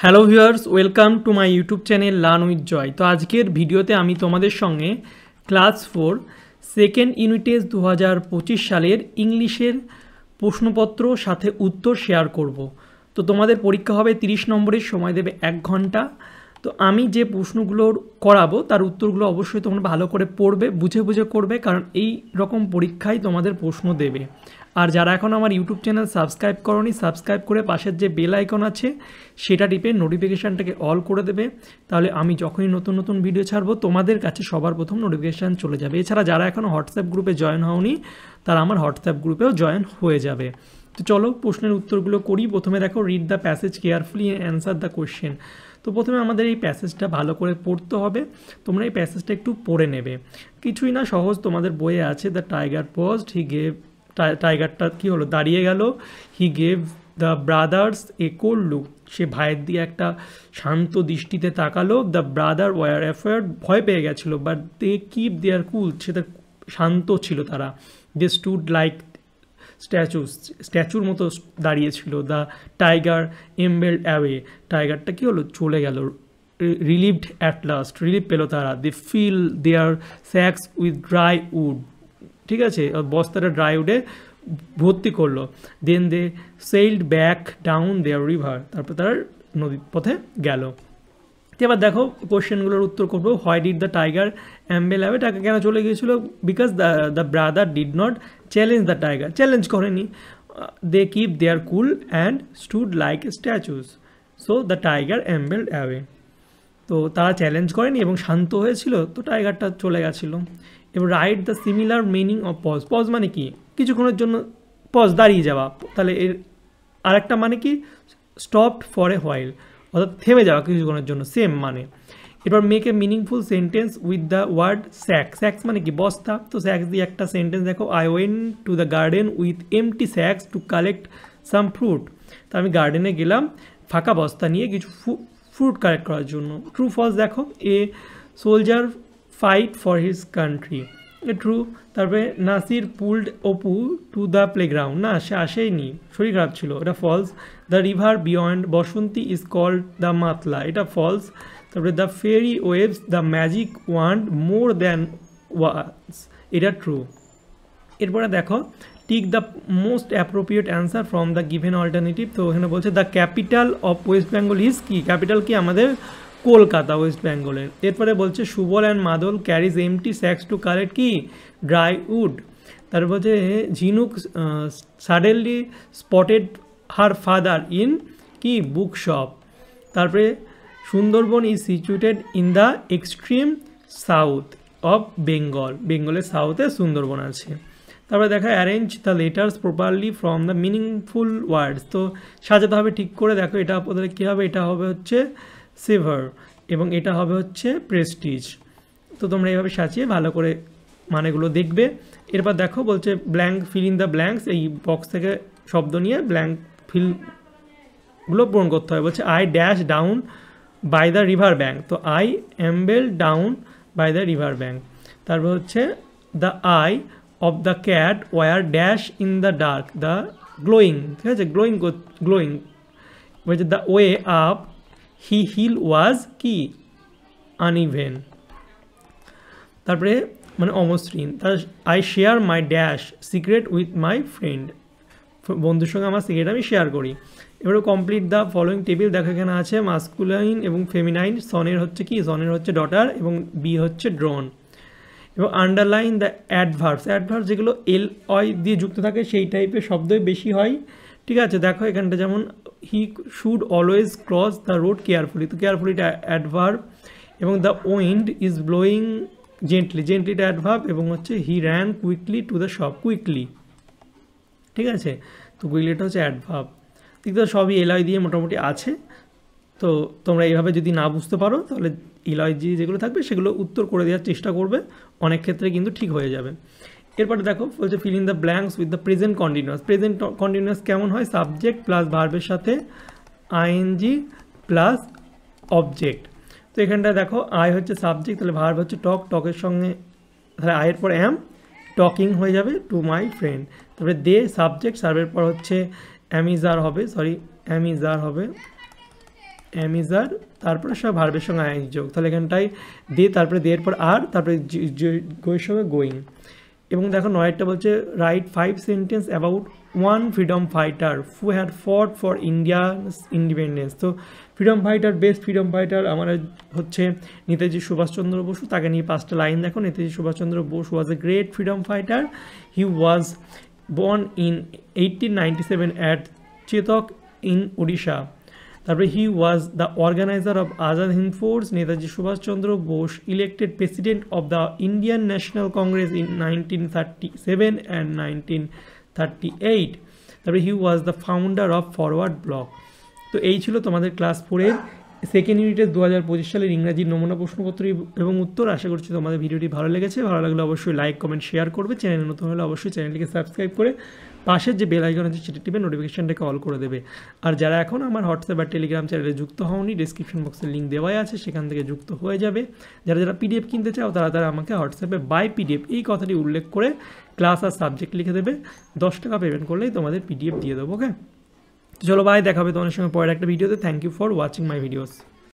Hello viewers, welcome to my YouTube channel learn with Joy. তো আজকের ভিডিওতে আমি তোমাদের সঙ্গে ক্লাস 4 সেকেন্ড ইউনিটেজ 2025 সালের ইংলিশের প্রশ্নপত্র সাথে উত্তর শেয়ার করব। তো তোমাদের পরীক্ষা হবে 30 নম্বরের, সময় দেবে 1 ঘন্টা। তো আমি যে প্রশ্নগুলো করাবো তার উত্তরগুলো অবশ্যই তোমরা ভালো করে পড়বে, বুঝে বুঝে করবে, কারণ এই রকম পরীক্ষায় তোমাদের প্রশ্ন দেবে। আর যারা এখন আমার ইউটিউব চ্যানেল সাবস্ক্রাইব করনি, সাবস্ক্রাইব করে পাশের যে বেল আইকন আছে সেটা টিপে নোটিফিকেশানটাকে অল করে দেবে, তাহলে আমি যখনই নতুন নতুন ভিডিও ছাড়বো তোমাদের কাছে সবার প্রথম নোটিফিকেশান চলে যাবে। এছাড়া যারা এখনও হোয়াটসঅ্যাপ গ্রুপে জয়েন হওনি তারা আমার হোয়াটসঅ্যাপ গ্রুপেও জয়েন হয়ে যাবে। তো চলো প্রশ্নের উত্তরগুলো করি। প্রথমে দেখো, read the passage carefully and answer the question. তো প্রথমে আমাদের এই প্যাসেজটা ভালো করে পড়তে হবে। তোমরা এই প্যাসেজটা একটু পড়ে নেবে, কিছুই না, সহজ। তোমাদের বইয়ে আছে, the tiger paused, he gave, টাইগারটা কী হলো, দাঁড়িয়ে গেল। He gave the brothers a cold look, সে ভাইয়ের দিয়ে একটা শান্ত দৃষ্টিতে তাকালো। দ্য ব্রাদার ওয়ার অ্যাফেয়ার্ড, ভয় পেয়ে গেছিলো, বাট দে কিপ দেয়ার কুল, সেটা শান্ত ছিল তারা। দে স্টুড লাইক স্ট্যাচুর মতো দাঁড়িয়েছিল। দ্য টাইগার এমবেল্ড অ্যাওয়ে, টাইগারটা কী হলো, চলে গেল। রিলিভড অ্যাট লাস্ট, রিলিভ পেলো তারা। They fill their sacks with dry wood, ঠিক আছে, বস্তাটা ড্রাই উডে ভর্তি করলো। Then they sailed back down their river, তারপর তারা নদীর পথে গেল। এবার দেখো কোশ্চেনগুলোর উত্তর করবো। Why did the tiger amble away, tiger কেন চলে গিয়েছিলো? Because the brother did not challenge the tiger, challenge করেনি। They keep their cool and stood like statues, so the tiger ambled away. তো তারা চ্যালেঞ্জ করেনি এবং শান্ত হয়েছিল, তো টাইগারটা চলে গেছিলো। এবার write the similar meaning of pause. Pause মানে কি? কিছুক্ষণের জন্য পজ, দাঁড়িয়ে যাওয়া। তাহলে এর আরেকটা মানে কি? স্টপড ফর এ হোয়াইল, অর্থাৎ থেমে যাওয়া কিছুক্ষণের জন্য, সেম মানে। এবার make a meaningful sentence with the word sack. Sacks মানে কি? বস্তা। তো স্যাক্স দিয়ে একটা সেন্টেন্স দেখো। I went to the garden with empty sacks to collect some fruit. তো আমি গার্ডেনে গেলাম ফাঁকা বস্তা নিয়ে কিছু ফ্রুট কালেক্ট করার জন্য। ট্রু ফলস দেখো। A soldier fight for his country, a true. তারপরে Nasir pulled Apu to the playground, না সে আসেইনি, শরীর খারাপ ছিল, এটা false. The river beyond Basanti is called the Matla, এটা ফলস। তারপরে the ferry waves the magic wand more than once, এটা ট্রু। এরপরে দেখো, tick the most appropriate answer from the given alternative. তো ওখানে বলছে the capital of West Bengal is কি? Capital কি আমাদের? কলকাতা, ওয়েস্ট বেঙ্গলের। এরপরে বলছে Subal and Madal carries empty sacks to collect কি? Dry wood. তারপর বলছে Jhinuk suddenly spotted her father in কি? Book shop. তারপরে Sundarban is situated in the extreme south of Bengal, বেঙ্গলের সাউথে সুন্দরবন আছে। তারপরে দেখা, arrange the letters properly from the meaningful words. তো সাজাতে হবে ঠিক করে। দেখো এটা আপনাদের কী হবে, এটা হবে হচ্ছে সিভার এবং এটা হবে হচ্ছে প্রেস্টিজ। তো তোমরা এইভাবে সাজিয়ে ভালো করে মানেগুলো দেখবে। এরপর দেখো বলছে blank fill in the blanks, এই বক্স থেকে শব্দ নিয়ে ব্ল্যাঙ্ক ফিলগুলো পূরণ করতে হয়। বলছে I dash down by the river bank, তো I amble down by the river bank. তারপর হচ্ছে the eye of the cat were dash in the dark, the glowing, ঠিক আছে, গ্লোয়িং গ্লোয়িং। বলছে the way up the hill was কি? Uneven. তারপরে মানে অমসৃণ। তার I share my dash secret with my friend, বন্ধুর সঙ্গে আমার সিক্রেট আমি শেয়ার করি। এবারে কমপ্লিট দ্য ফলোয়িং টেবিল। দেখো এখানে আছে মাস্কুলাইন এবং ফেমিনাইন। সনের হচ্ছে কি? সনের হচ্ছে ডটার এবং বি হচ্ছে ড্রোন। এবং আন্ডারলাইন দ্য অ্যাডভার্বস, অ্যাডভার্বস যেগুলো এল অয় দিয়ে যুক্ত থাকে সেই টাইপের শব্দই বেশি হয়, ঠিক আছে। দেখো এখানটা যেমন he should always cross the road carefully, তো কেয়ারফুলিটা অ্যাডভার্ব। এবং the wind is blowing gently, জেন্টলিটা অ্যাডভার্ব। এবং হচ্ছে he ran quickly to the shop, quickly, ঠিক আছে। তো কুইকলিটা হচ্ছে অ্যাডভার্ব। ঠিক তো সবই এলয় দিয়ে মোটামুটি আছে। তো তোমরা এইভাবে যদি না বুঝতে পারো তাহলে এলয় দিয়ে যেগুলো থাকবে সেগুলো উত্তর করে দেওয়ার চেষ্টা করবে, অনেক ক্ষেত্রে কিন্তু ঠিক হয়ে যাবে। এরপরে দেখো বলছে feel in the blanks with the present continuous. Present continuous কেমন হয়? সাবজেক্ট প্লাস ভার্বের সাথে আইএনজি প্লাস অবজেক্ট। তো এখানটা দেখো আই হচ্ছে সাবজেক্ট, তাহলে ভার্ব হচ্ছে টক, টকের সঙ্গে তাহলে আয়ের পর অ্যাম, টকিং হয়ে যাবে টু মাই ফ্রেন্ড। তারপরে দে সাবজেক্ট, সার্ভের পর হচ্ছে অ্যামিজার হবে, সরি অ্যামিজার হবে। এম ইজ আর, তারপরে সব ভার্বের সঙ্গে আইএনজি যোগ, তাহলে এখানটায় দে, তারপরে দের পর আর, তারপরে গোয়ের সঙ্গে গোয়িং। এবং দেখো 9টা বলছে write 5 sentence about one freedom fighter who had fought for India's independence. তো freedom fighter, best freedom fighter আমার হচ্ছে নেতাজি সুভাষচন্দ্র বসু, তাকে নিয়ে 5টা লাইন দেখো। Netaji Subhashchandra Bose was a great freedom fighter, he was born in 1897 at Chetak in Odisha. তারপরে he was the organiser of Azad Hind force. Netaji Subhashchandra Bose elected president of the Indian National Congress in 1937 and 1938। তারপরে he was the founder of Forward Bloc. তো এই ছিল তোমাদের class 4-এর second ইউনিটের 2025 সালের ইংরাজির নমুনা প্রশ্নপত্র এবং উত্তর। আশা করছি তোমাদের ভিডিওটি ভালো লেগেছে। ভালো লাগলে অবশ্যই লাইক, কমেন্ট, শেয়ার করবে। চ্যানেল নতুন হলে অবশ্যই চ্যানেলটিকে সাবস্ক্রাইব করে পাশের যে বেল আইকন আছে সেটি টিপে নোটিফিকেশনটাকে অল করে দেবে। আর যারা এখন আমার হোয়াটসঅ্যাপ আর টেলিগ্রাম চ্যানেলে যুক্ত হওনি, ডিসক্রিপশন বক্সে লিঙ্ক দেওয়াই আছে, সেখান থেকে যুক্ত হয়ে যাবে। যারা যারা পিডিএফ কিনতে চাও তারা আমাকে হোয়াটসঅ্যাপে বাই পিডিএফ এই কথাটি উল্লেখ করে ক্লাস আর সাবজেক্ট লিখে দেবে। 10 টাকা পেমেন্ট করলেই তোমাদের পিডিএফ দিয়ে দেবো। ওকে, চলো বাই, দেখাবে তোমাদের সঙ্গে পরের একটা ভিডিওতে। Thank you for watching my videos.